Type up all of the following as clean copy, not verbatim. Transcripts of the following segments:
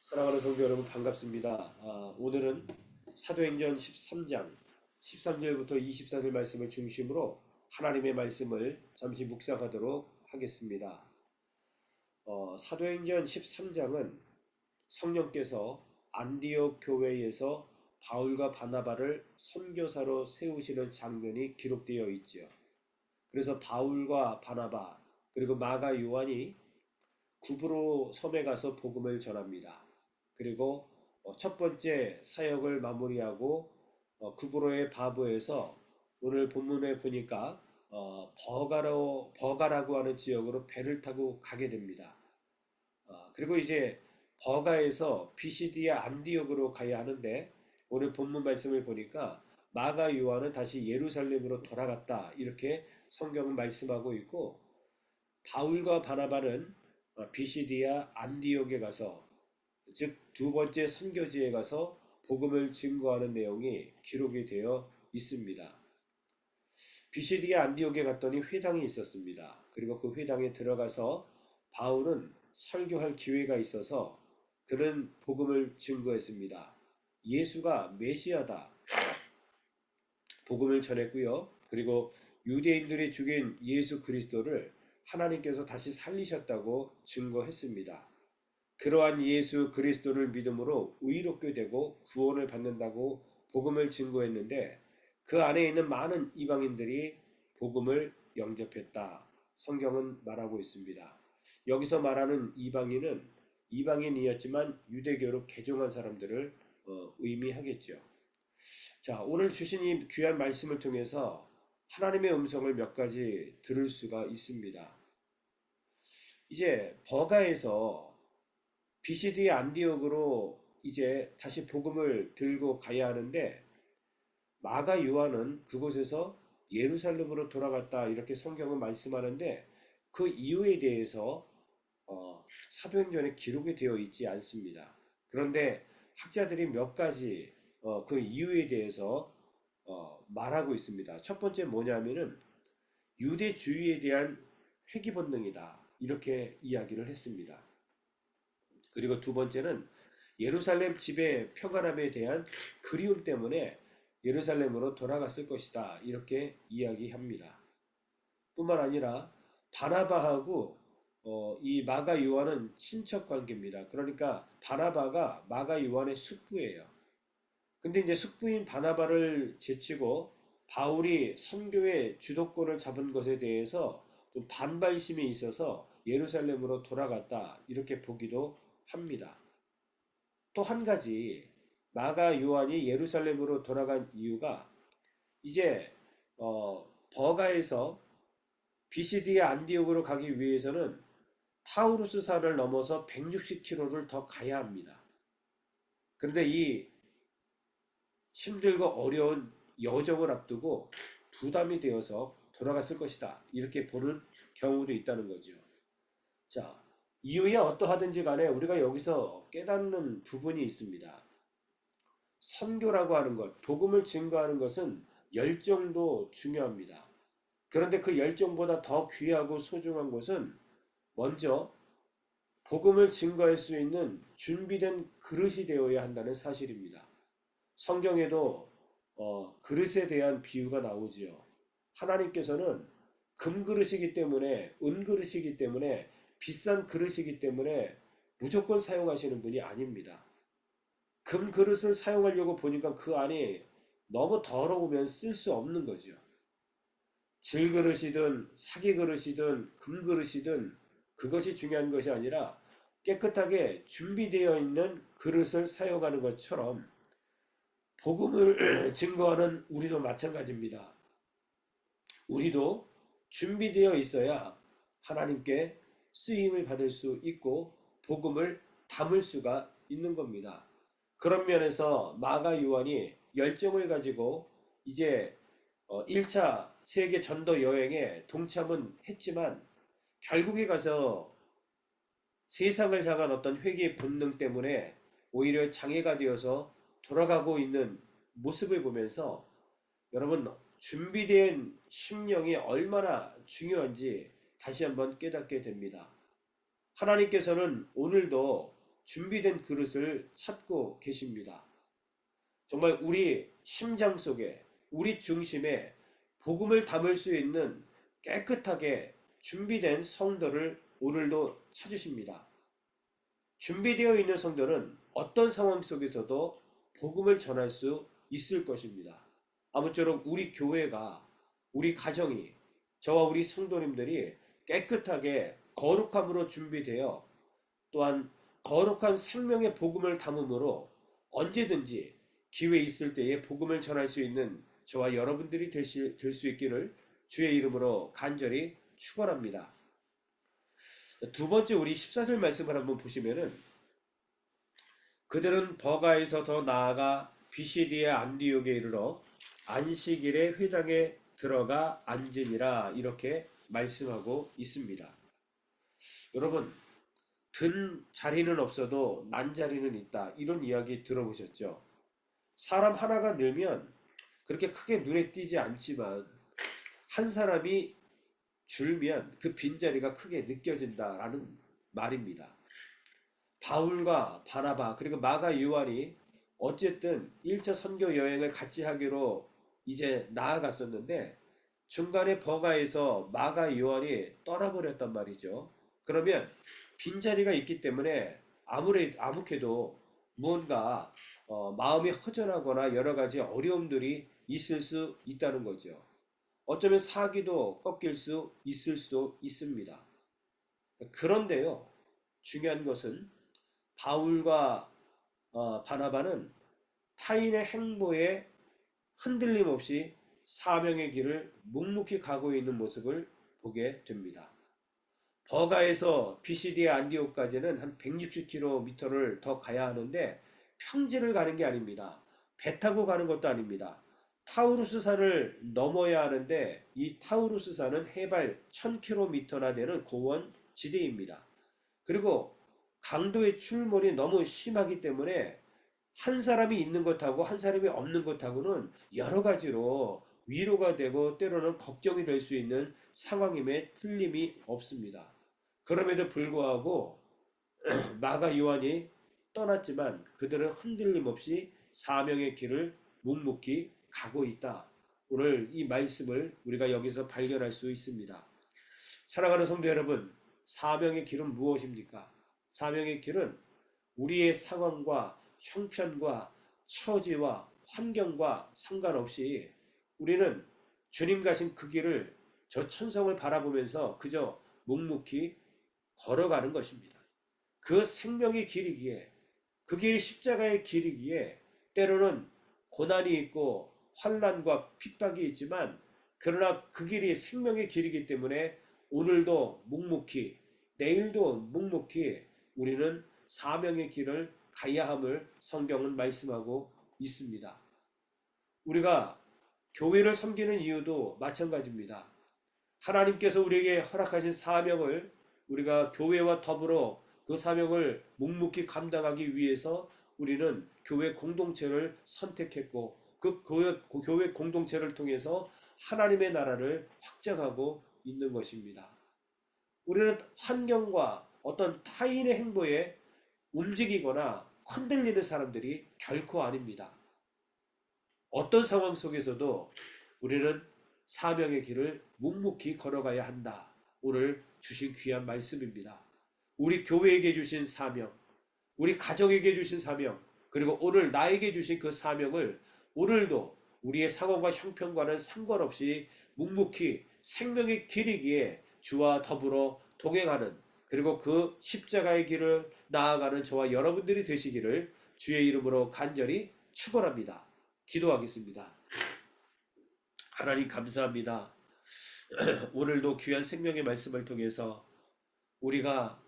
사랑하는 성도 여러분 반갑습니다. 오늘은 사도행전 13장 13절부터 24절 말씀을 중심으로 하나님의 말씀을 잠시 묵상하도록 하겠습니다. 사도행전 13장은 성령께서 안디옥 교회에서 바울과 바나바를 선교사로 세우시는 장면이 기록되어 있죠. 그래서 바울과 바나바 그리고 마가 요한이 구브로 섬에 가서 복음을 전합니다. 그리고 첫 번째 사역을 마무리하고 구브로의 바보에서 오늘 본문에 보니까 버가라고 하는 지역으로 배를 타고 가게 됩니다. 그리고 이제 버가에서 비시디아 안디옥으로 가야 하는데 오늘 본문 말씀을 보니까 마가 요한은 다시 예루살렘으로 돌아갔다 이렇게 성경은 말씀하고 있고, 바울과 바나바는 비시디아 안디옥에 가서, 즉 두 번째 선교지에 가서 복음을 증거하는 내용이 기록이 되어 있습니다. 비시디아 안디옥에 갔더니 회당이 있었습니다. 그리고 그 회당에 들어가서 바울은 설교할 기회가 있어서 그는 복음을 증거했습니다. 예수가 메시아다 복음을 전했고요. 그리고 유대인들이 죽인 예수 그리스도를 하나님께서 다시 살리셨다고 증거했습니다. 그러한 예수 그리스도를 믿음으로 의롭게 되고 구원을 받는다고 복음을 증거했는데, 그 안에 있는 많은 이방인들이 복음을 영접했다. 성경은 말하고 있습니다. 여기서 말하는 이방인은 이방인이었지만 유대교로 개종한 사람들을 의미하겠죠. 자, 오늘 주신 이 귀한 말씀을 통해서 하나님의 음성을 몇 가지 들을 수가 있습니다. 이제 버가에서 비시디 안디옥으로 이제 다시 복음을 들고 가야 하는데, 마가 요한은 그곳에서 예루살렘으로 돌아갔다 이렇게 성경은 말씀하는데, 그 이유에 대해서 사도행전에 기록이 되어 있지 않습니다. 그런데 학자들이 몇 가지 그 이유에 대해서 말하고 있습니다. 첫 번째 뭐냐면은 유대주의에 대한 회귀 본능이다 이렇게 이야기를 했습니다. 그리고 두 번째는 예루살렘 집의 평안함에 대한 그리움 때문에 예루살렘으로 돌아갔을 것이다 이렇게 이야기합니다. 뿐만 아니라 바나바하고 이 마가 요한은 친척 관계입니다. 그러니까 바나바가 마가 요한의 숙부예요. 근데 이제 숙부인 바나바를 제치고 바울이 선교의 주도권을 잡은 것에 대해서 좀 반발심이 있어서 예루살렘으로 돌아갔다 이렇게 보기도 합니다. 또 한 가지, 마가 요한이 예루살렘으로 돌아간 이유가 이제 버가에서 비시디아 안디옥으로 가기 위해서는 타우루스 산을 넘어서 160km를 더 가야 합니다. 그런데 이 힘들고 어려운 여정을 앞두고 부담이 되어서 돌아갔을 것이다 이렇게 보는 경우도 있다는 거죠. 자, 이유야 어떠하든지 간에 우리가 여기서 깨닫는 부분이 있습니다. 선교라고 하는 것, 복음을 증거하는 것은 열정도 중요합니다. 그런데 그 열정보다 더 귀하고 소중한 것은 먼저 복음을 증거할 수 있는 준비된 그릇이 되어야 한다는 사실입니다. 성경에도 그릇에 대한 비유가 나오지요. 하나님께서는 금그릇이기 때문에, 은그릇이기 때문에, 비싼 그릇이기 때문에 무조건 사용하시는 분이 아닙니다. 금그릇을 사용하려고 보니까 그 안이 너무 더러우면 쓸 수 없는 거죠. 질그릇이든 사기그릇이든 금그릇이든 그것이 중요한 것이 아니라 깨끗하게 준비되어 있는 그릇을 사용하는 것처럼 복음을 증거하는 우리도 마찬가지입니다. 우리도 준비되어 있어야 하나님께 쓰임을 받을 수 있고 복음을 담을 수가 있는 겁니다. 그런 면에서 마가 요한이 열정을 가지고 이제 1차 세계 전도 여행에 동참은 했지만 결국에 가서 세상을 향한 어떤 회개의 본능 때문에 오히려 장애가 되어서 돌아가고 있는 모습을 보면서 여러분, 준비된 심령이 얼마나 중요한지 다시 한번 깨닫게 됩니다. 하나님께서는 오늘도 준비된 그릇을 찾고 계십니다. 정말 우리 심장 속에, 우리 중심에 복음을 담을 수 있는 깨끗하게 준비된 성도를 오늘도 찾으십니다. 준비되어 있는 성도는 어떤 상황 속에서도 복음을 전할 수 있을 것입니다. 아무쪼록 우리 교회가, 우리 가정이, 저와 우리 성도님들이 깨끗하게 거룩함으로 준비되어 또한 거룩한 생명의 복음을 담음으로 언제든지 기회 있을 때에 복음을 전할 수 있는 저와 여러분들이 될 수 있기를 주의 이름으로 간절히 축원합니다. 두 번째 우리 14절 말씀을 한번 보시면은 그들은 버가에서 더 나아가 비시디의 안디옥에 이르러 안식일에 회당에 들어가 앉으니라 이렇게 말씀하고 있습니다. 여러분, 든 자리는 없어도 난 자리는 있다, 이런 이야기 들어보셨죠? 사람 하나가 늘면 그렇게 크게 눈에 띄지 않지만 한 사람이 줄면 그 빈자리가 크게 느껴진다라는 말입니다. 바울과 바나바 그리고 마가 요한이 어쨌든 1차 선교 여행을 같이 하기로 이제 나아갔었는데 중간에 버가에서 마가 요한이 떠나버렸단 말이죠. 그러면 빈자리가 있기 때문에 아무래도 무언가 마음이 허전하거나 여러 가지 어려움들이 있을 수 있다는 거죠. 어쩌면 사기도 꺾일 수 있을 수도 있습니다. 그런데요, 중요한 것은 바울과 바나바는 타인의 행보에 흔들림 없이 사명의 길을 묵묵히 가고 있는 모습을 보게 됩니다. 버가에서 비시디의 안디옥까지는 한 160km를 더 가야 하는데 평지를 가는 게 아닙니다. 배 타고 가는 것도 아닙니다. 타우루스 산을 넘어야 하는데 이 타우루스 산은 해발 1000km나 되는 고원 지대입니다. 그리고 강도의 출몰이 너무 심하기 때문에 한 사람이 있는 것하고 한 사람이 없는 것하고는 여러 가지로 위로가 되고 때로는 걱정이 될 수 있는 상황임에 틀림이 없습니다. 그럼에도 불구하고 마가 요한이 떠났지만 그들은 흔들림 없이 사명의 길을 묵묵히 가고 있다. 오늘 이 말씀을 우리가 여기서 발견할 수 있습니다. 사랑하는 성도 여러분, 사명의 길은 무엇입니까? 사명의 길은 우리의 상황과 형편과 처지와 환경과 상관없이 우리는 주님 가신 그 길을, 저 천성을 바라보면서 그저 묵묵히 걸어가는 것입니다. 그 생명의 길이기에, 그 길이 십자가의 길이기에 때로는 고난이 있고 환난과 핍박이 있지만 그러나 그 길이 생명의 길이기 때문에 오늘도 묵묵히, 내일도 묵묵히 우리는 사명의 길을 가야 함을 성경은 말씀하고 있습니다. 우리가 교회를 섬기는 이유도 마찬가지입니다. 하나님께서 우리에게 허락하신 사명을 우리가 교회와 더불어 그 사명을 묵묵히 감당하기 위해서 우리는 교회 공동체를 선택했고 그 교회 공동체를 통해서 하나님의 나라를 확장하고 있는 것입니다. 우리는 환경과 어떤 타인의 행보에 움직이거나 흔들리는 사람들이 결코 아닙니다. 어떤 상황 속에서도 우리는 사명의 길을 묵묵히 걸어가야 한다. 오늘 주신 귀한 말씀입니다. 우리 교회에게 주신 사명, 우리 가정에게 주신 사명, 그리고 오늘 나에게 주신 그 사명을 오늘도 우리의 상황과 형편과는 상관없이 묵묵히 생명의 길이기에 주와 더불어 동행하는, 그리고 그 십자가의 길을 나아가는 저와 여러분들이 되시기를 주의 이름으로 간절히 축원합니다. 기도하겠습니다. 하나님 감사합니다. 오늘도 귀한 생명의 말씀을 통해서 우리가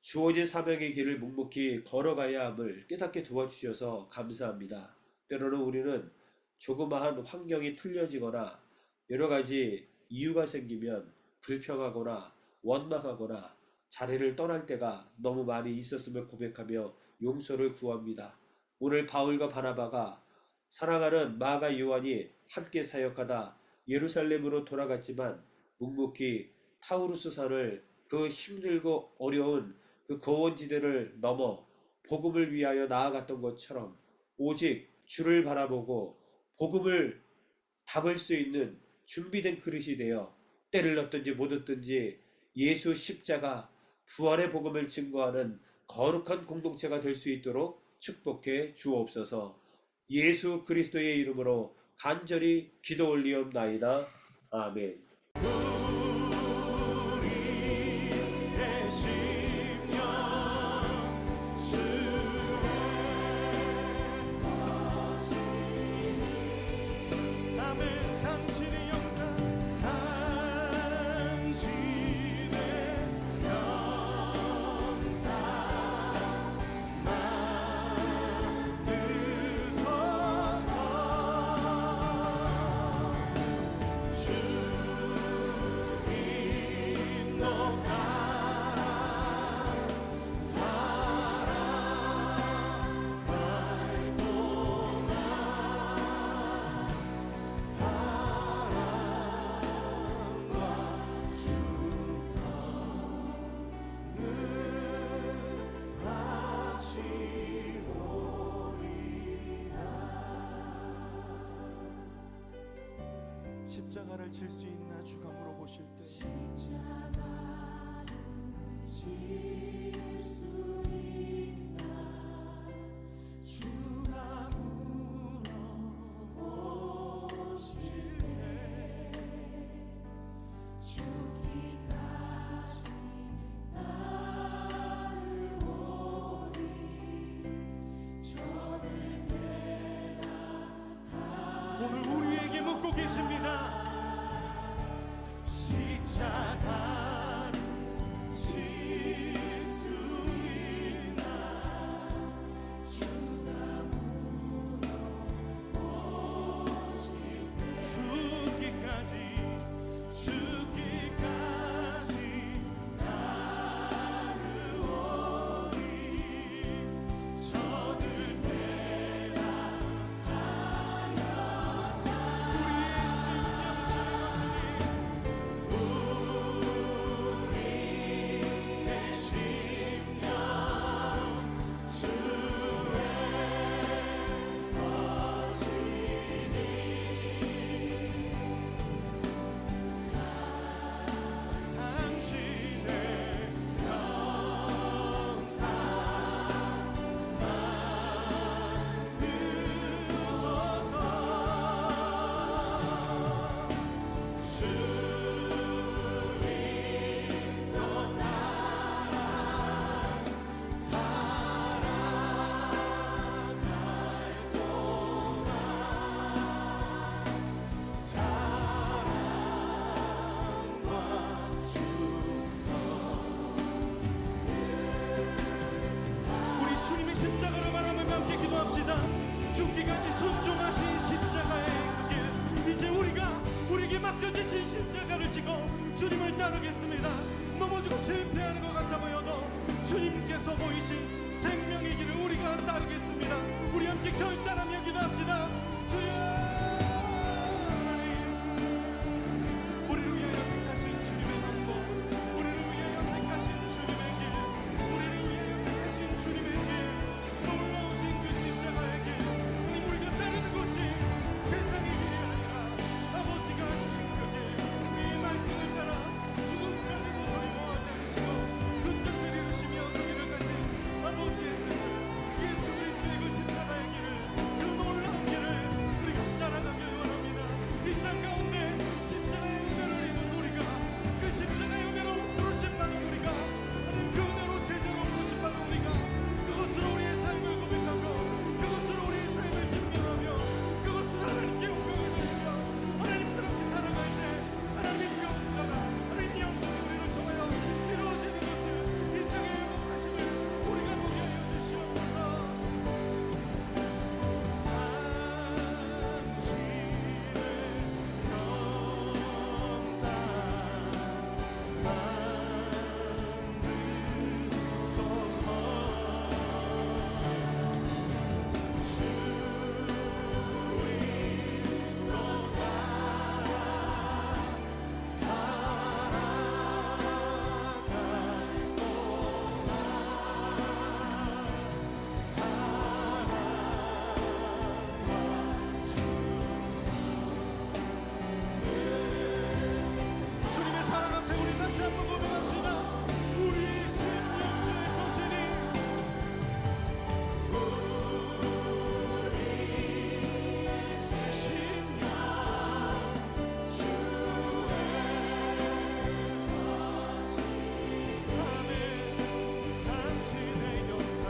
주어진 사명의 길을 묵묵히 걸어가야 함을 깨닫게 도와주셔서 감사합니다. 때로는 우리는 조그마한 환경이 틀려지거나 여러 가지 이유가 생기면 불평하거나 원망하거나 자리를 떠날 때가 너무 많이 있었음을 고백하며 용서를 구합니다. 오늘 바울과 바나바가 사랑하는 마가 요한이 함께 사역하다 예루살렘으로 돌아갔지만 묵묵히 타우루스 산을 그 힘들고 어려운 그 거원지대를 넘어 복음을 위하여 나아갔던 것처럼 오직 주를 바라보고 복음을 담을 수 있는 준비된 그릇이 되어 때를 얻든지 못 얻든지 예수 십자가 부활의 복음을 증거하는 거룩한 공동체가 될 수 있도록 축복해 주옵소서. 예수 그리스도의 이름으로 간절히 기도 올리옵나이다. 아멘. 십자가를 질 수 있나 주가 물어보실 때 십자가를 질 수 있나 주가 물어보실 때 죽기까지 따르오리 저들 대답하리. 오늘 우리에게 묻고 계십니다. 십자가를 질 수 있나 주가 물어보실 때 죽기까지 따르오리 저들 우리의 심령 주님이시니 우리의 심령 주의 것이니 당신의 영상만 드소서 주님도 따라 살아갈 동안 사랑과 충성 우리 주님의 십자가를 바라보며 함께 기도합시다. 죽기까지 순종하신 십자가의 그 길, 이제 우리에게 맡겨주신 십자가를 지고 주님을 따르겠습니다. 넘어지고 실패하는 것 같아 보여도 주님께서 보이신 생명의 길을 우리가 따르겠습니다. 우리 함께 결단하며 기도합시다. 주여 하나님, 우리를 위하여 택하신 주님의 방법, 우리를 위하여 택하신 주님의 길, 우리를 위하여 택하신 주님의 길, 놀라우신 그 십자가의 길, 우리가 따르는 것이 세상의 길이 아니라 아버지가 주신 그 길, 이 말씀을 따라 죽음까지도 두려워하지 않으시고 그 뜻을 이루시며 그 길을 가신 아버지의 뜻을, 예수 그리스도의 그 십자가의 길을, 그 놀라운 길을 우리가 따라가게 다시 한번 고백합시다. 우리 심령주의 것이니 우리의 심령 아멘. 당신의 영상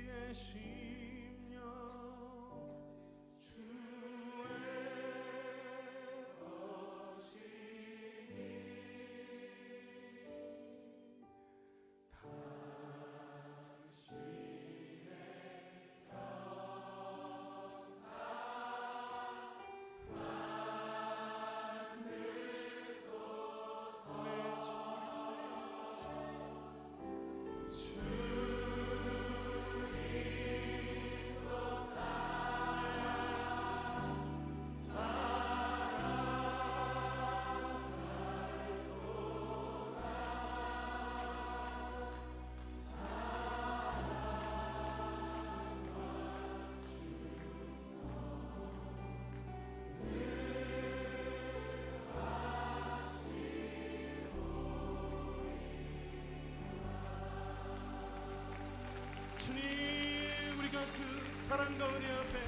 우리의 심령 주의 주님, 우리가 그 사랑과 은혜 앞에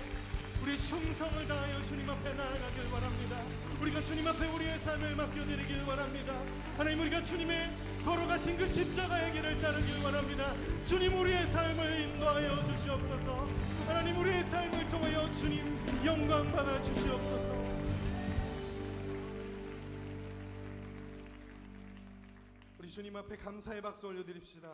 우리 충성을 다하여 주님 앞에 나아가길 원합니다. 우리가 주님 앞에 우리의 삶을 맡겨드리길 원합니다. 하나님, 우리가 주님의 걸어가신 그 십자가의 길을 따르길 원합니다. 주님, 우리의 삶을 인도하여 주시옵소서. 하나님, 우리의 삶을 통하여 주님 영광 받아 주시옵소서. 우리 주님 앞에 감사의 박수 올려드립시다.